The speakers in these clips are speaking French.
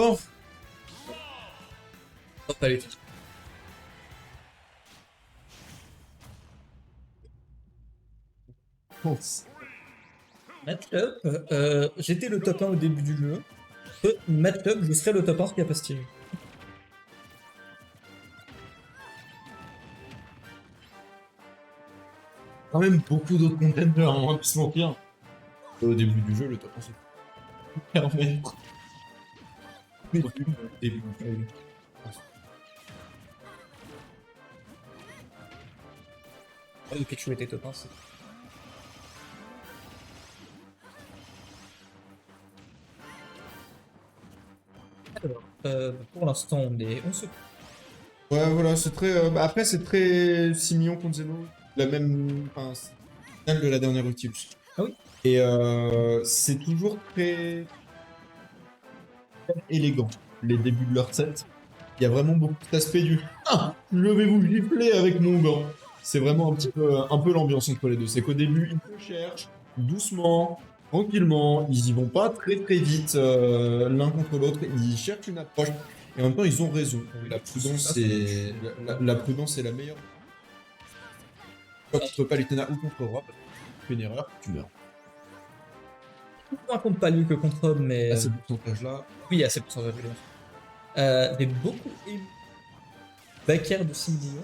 Oh, Oh, pas les tout. Matchup, j'étais le top 1 au début du jeu. Matchup, je serai le top 1 ce qui a pas stylé. quand même beaucoup d'autres contenders, on va pas se mentir. Au début du jeu, le top 1 c'est permettre. Mais au début du jeu. Le Pikachu était top 1, c'est... Alors, pour l'instant, on se... Ouais, voilà, c'est très. Après, c'est très Simion contre Zeno. La même. Enfin, c'est celle de la dernière ulti. Ah oui. Et c'est toujours très élégant, les débuts de leur set. Il y a vraiment beaucoup d'aspect du Ah, je vais vous gifler avec mon gant. C'est vraiment un peu l'ambiance entre les deux. C'est qu'au début, ils se cherchent doucement, tranquillement. Ils y vont pas très très vite l'un contre l'autre. Ils cherchent une approche. Et en même temps, ils ont raison. La prudence, la prudence est la meilleure. Contre Palutena ou contre Rob, tu fais une erreur, tu meurs. Moins contre Palu que contre Rob, mais... À ce pourcentage-là, Oui, à ces pourcentages. J'ai beaucoup aimé Backer de Symbion.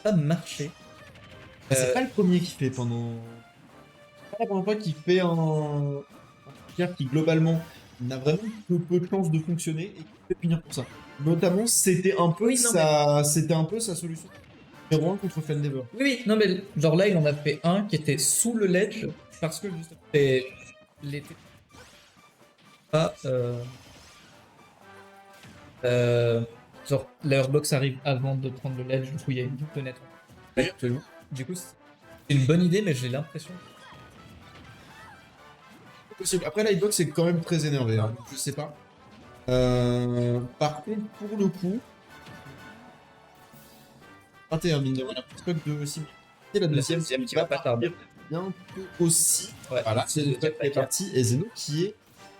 Ça a marché. c'est pas le premier qui fait pendant. C'est pas la première fois qu'il fait un pierre qui globalement n'a vraiment que peu de chances de fonctionner et qui peut finir pour ça. Notamment, c'était un peu Oui, non, c'était un peu sa solution numéro 1 contre Fendever. Oui, oui, non, mais genre là, il en a fait un qui était sous le ledge parce que justement, l'été pas. Genre, l'airbox arrive avant de prendre le ledge, du coup, il y a une fenêtre. Absolument. Du coup, c'est une bonne idée, mais j'ai l'impression. Possible. Après, l'Hitbox est quand même très énervé, hein, donc je sais pas. Par contre, pour le coup, 21 mine de rien, truc de Simi. C'est la deuxième qui va pas tarder. bientôt aussi. Ouais. Voilà, c'est le top qui est parti. Et Zeno qui est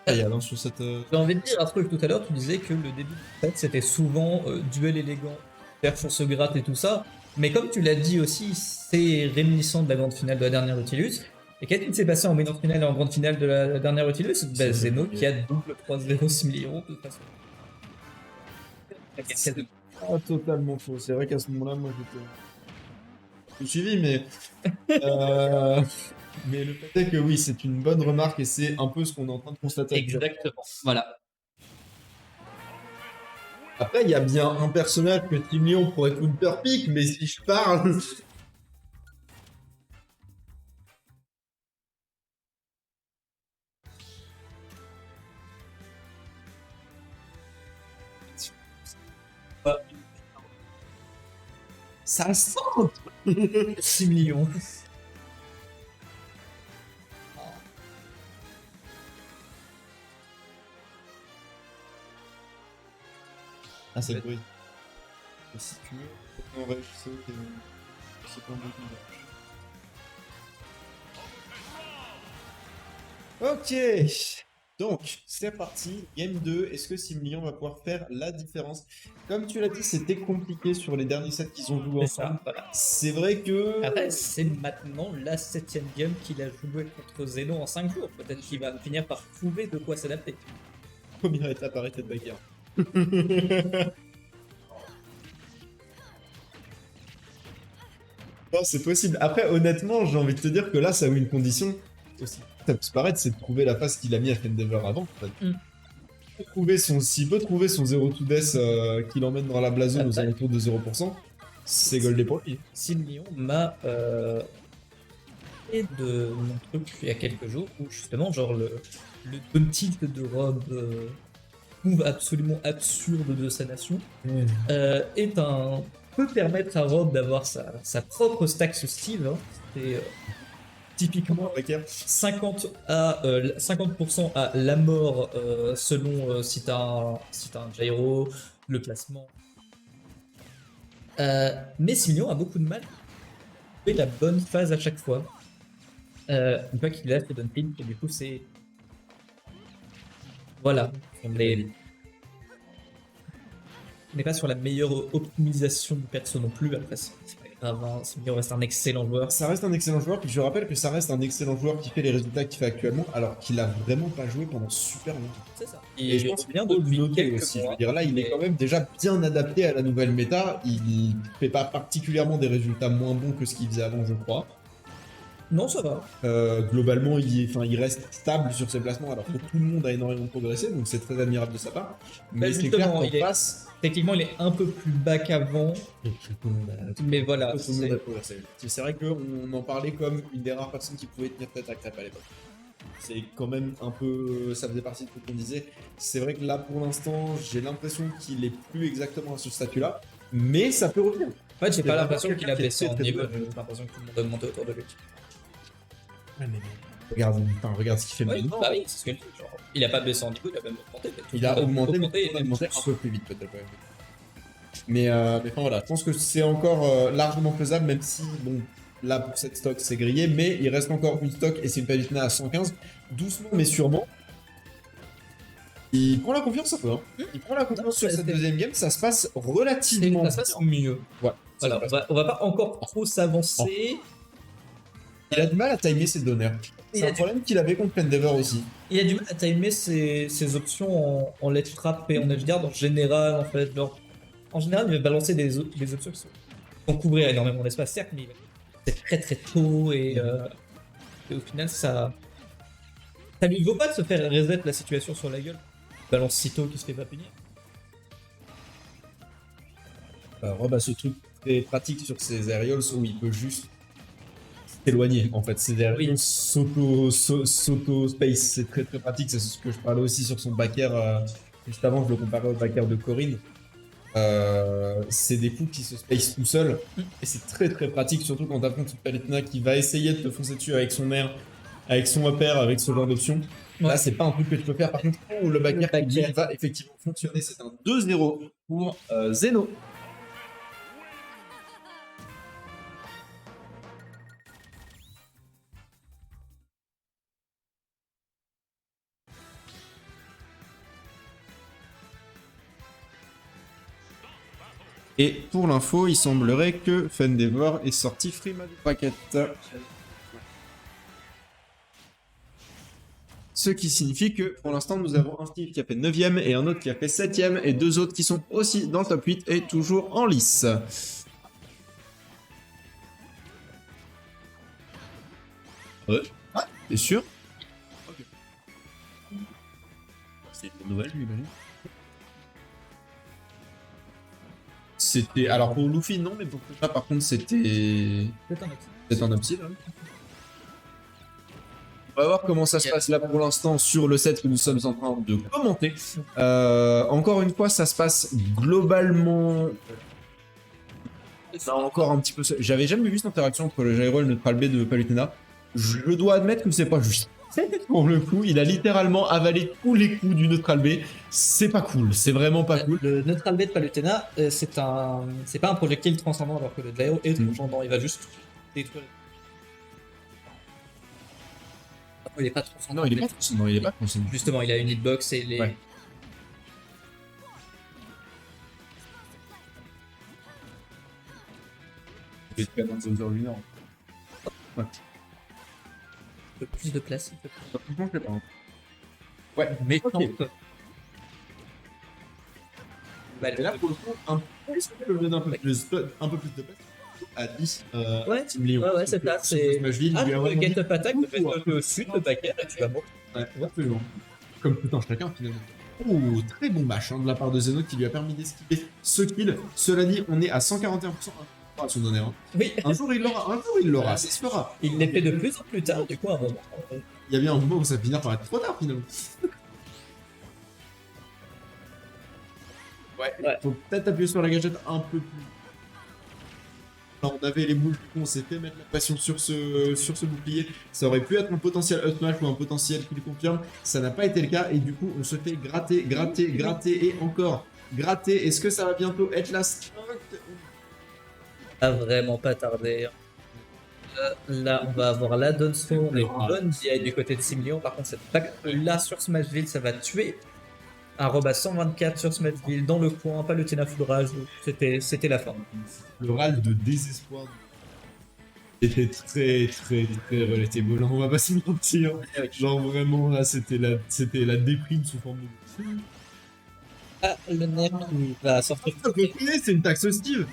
royal hein, sur cette. J'ai envie de dire un truc tout à l'heure, tu disais que le début du set c'était souvent duel élégant, perche on se gratte et tout ça. Mais comme tu l'as dit aussi, c'est réminiscent de la grande finale de la dernière Nautilus. Et qu'est-ce qui s'est passé en grande finale et en grande finale de la dernière Nautilus? Bah, Zeno qui a double 3-0 6 millions de toute façon. C'est pas totalement faux. C'est vrai qu'à ce moment-là, moi j'ai suivi, mais. Mais le fait est que oui, c'est une bonne remarque et c'est un peu ce qu'on est en train de constater. Exactement. Voilà. Après, il y a bien un personnage que Team Lyon pourrait counter pick, mais si je parle. Ça sent 6 millions. Ah, c'est le bruit. Et si tu veux, on va je sais que c'est pas un bon village. Ok. Donc, c'est parti. Game 2. Est-ce que Simlion va pouvoir faire la différence? Comme tu l'as dit, c'était compliqué sur les derniers sets qu'ils ont joué ensemble. Voilà. C'est vrai que. Après, c'est maintenant la 7ème game qu'il a joué contre Zeno en 5 jours. Peut-être qu'il va finir par trouver de quoi s'adapter. Première étape, arrêtez de bagarre. Non, c'est possible. Après, honnêtement, j'ai envie de te dire que là, ça a eu une condition aussi. Ça peut se paraître, c'est de trouver la phase qu'il a mis à Fendever avant. En fait. S'il peut trouver son 0 to death qui l'emmène dans la blazone aux alentours de 0%, c'est goldé pour lui. 6 millions m'a et de mon truc il y a quelques jours où justement, genre le tilt de Rob move absolument absurde de sa nation peut permettre à Rob d'avoir sa propre stack sur Steve. Hein. C'est typiquement 50% à la mort selon si t'as un gyro, le placement. Mais Similion a beaucoup de mal à trouver la bonne phase à chaque fois. Une fois qu'il a fait Dunpin, et du coup c'est... Voilà. n'est pas sur la meilleure optimisation du perso non plus. Après, c'est pas grave, hein, Similion reste un excellent joueur. Ça reste un excellent joueur, puis je rappelle que ça reste un excellent joueur qui fait les résultats qu'il fait actuellement, alors qu'il a vraiment pas joué pendant super longtemps. C'est ça. Et je pense bien qu'il faut depuis le noter quelques aussi. Je mois. veux dire, là, il est quand même déjà bien adapté à la nouvelle méta. Il fait pas particulièrement des résultats moins bons que ce qu'il faisait avant, je crois. Non, ça va. Globalement, il reste stable sur ses placements, alors que tout le monde a énormément progressé, donc c'est très admirable de sa part. Mais c'est clair justement, qu'en face, Techniquement, il est un peu plus bas qu'avant. Mais voilà. tout le monde a progressé. C'est vrai qu'on en parlait comme une des rares personnes qui pouvait tenir tête à Crêpe à l'époque. C'est quand même un peu. Ça faisait partie de ce qu'on disait. C'est vrai que là, pour l'instant, j'ai l'impression qu'il est plus exactement à ce statut-là, mais ça peut revenir. En fait, j'ai C'est pas vraiment l'impression qu'il a quelqu'un qui est baissé en très, très niveau. bon. J'ai l'impression que tout le monde a augmenté autour de lui. Regarde ce qu'il fait Oui, maintenant. bah oui, c'est ce que je dis. Genre, il a pas baissé en niveau, il a même augmenté. mais tout Il le a monde augmenté, mais et il a même augmenté plus. un peu plus vite peut-être. Ouais. Mais enfin voilà, je pense que c'est encore largement faisable, même si, bon, là pour cette stock c'est grillé, mais il reste encore une stock et c'est une Palutena à 115, doucement mais sûrement. Il prend la confiance un peu, hein. Il prend la confiance sur cette deuxième game, ça se passe relativement Ça se passe mieux. Ouais, Voilà, on va pas encore trop s'avancer. Il a du mal à timer ses donneurs. Il C'est a un problème qu'il avait contre Endeavor aussi. Il a du mal à timer ses options en let's trap et en edge guard en général, en fait. Genre, en général, il va balancer des options qui vont couvrir énormément d'espace, certes, mais c'est très très tôt et au final, ça lui vaut pas de se faire reset la situation sur la gueule. Il balance si tôt qu'il se fait pas punir. Rob a ce truc très pratique sur ses aerials où il peut juste s'éloigner en fait. Ses aerials s'auto-space, c'est très très pratique. C'est ce que je parlais aussi sur son backer juste avant, je le comparais au backer de Corinne. C'est des coups qui se space tout seul et c'est très très pratique, surtout quand t'affrontes une Palutena qui va essayer de te foncer dessus avec son air, avec son upper, avec ce genre d'option. Là, c'est pas un truc que tu peux faire. Par contre, le backer qui va effectivement fonctionner, c'est un 2-0 pour Zeno. Et pour l'info, il semblerait que Fendeavor est sorti Frima du paquet. Ce qui signifie que pour l'instant, nous avons un Steve qui a fait 9ème et un autre qui a fait 7ème et deux autres qui sont aussi dans le top 8 et toujours en lice. Ouais, t'es sûr? Ok. C'est une nouvelle, lui, C'était. Alors pour Luffy, non, mais pour Kuta, par contre, c'était. C'est un upside. Hein. On va voir comment ça se passe là pour l'instant sur le set que nous sommes en train de commenter. Encore une fois, ça se passe globalement. Non, encore un petit peu. J'avais jamais vu cette interaction entre le Gyro et le neutral B de Palutena. Je dois admettre que c'est pas juste. Pour le coup, il a littéralement avalé tous les coups du neutral B. C'est pas cool, c'est vraiment pas cool. Le neutral B de Palutena, c'est pas un projectile transcendant alors que le Gyro est transcendant. Il va juste détruire. Il est pas transcendant. Non, il est pas transcendant, il est pas transcendant. Justement, il a une hitbox et les. Ouais. Il est dans une zone lunaire. Ouais. Un peu plus de place, s'il te plaît. Franchement, je sais pas. Ouais, Mais ok. Bah, Et là, pour le coup, un peu plus de place. À 10. Ouais, Team Léon. ouais, c'est ça. C'est. Smashville, Ah, lui a le vraiment get dit- up attack, le fait que le sud, le backer, et tu vas mourir. Ouais, absolument. Comme tout un chacun, finalement. Oh, très bon match de la part de Zeno qui lui a permis d'esquiver ce kill. Cela dit, on est à 141% à son honneur. Oui, Un jour il l'aura, ça se fera. il l'est fait de plus en plus tard, du coup, à un moment. Il y a bien un moment où ça va finir par être trop tard finalement. Ouais. Faut peut-être appuyer sur la gâchette un peu plus. Alors, on avait les boules, du coup, on s'est fait mettre la pression sur ce bouclier. Ça aurait pu être un potentiel up smash ou un potentiel qui le confirme. Ça n'a pas été le cas et du coup, on se fait gratter et encore gratter. Est-ce que ça va bientôt être la stock? Ça va vraiment pas tarder. Là, on va avoir la Dunstorm et bonne DI du côté de Simlion. Par contre, cette back là sur Smashville, ça va tuer Un rob à 124 sur Smithville, dans le coin, pas le Tina full rage. C'était la fin. Le râle de désespoir était très très très relatable, on va pas se mentir. Genre vraiment là c'était la déprime sous forme de... Ah, le nerf qui va sortir. C'est une taxe hostile.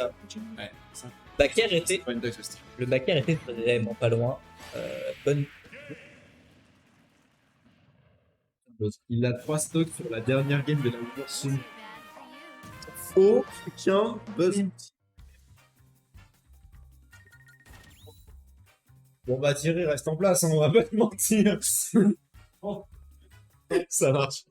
Ouais, ça, Bakker était, c'est pas une taxe hostile. le Bakker était vraiment pas loin. Bonne. Il a 3 stocks sur la dernière game de la version. Aucun buzz. Bon bah Thierry reste en place, hein, on va pas te mentir. Ça marche.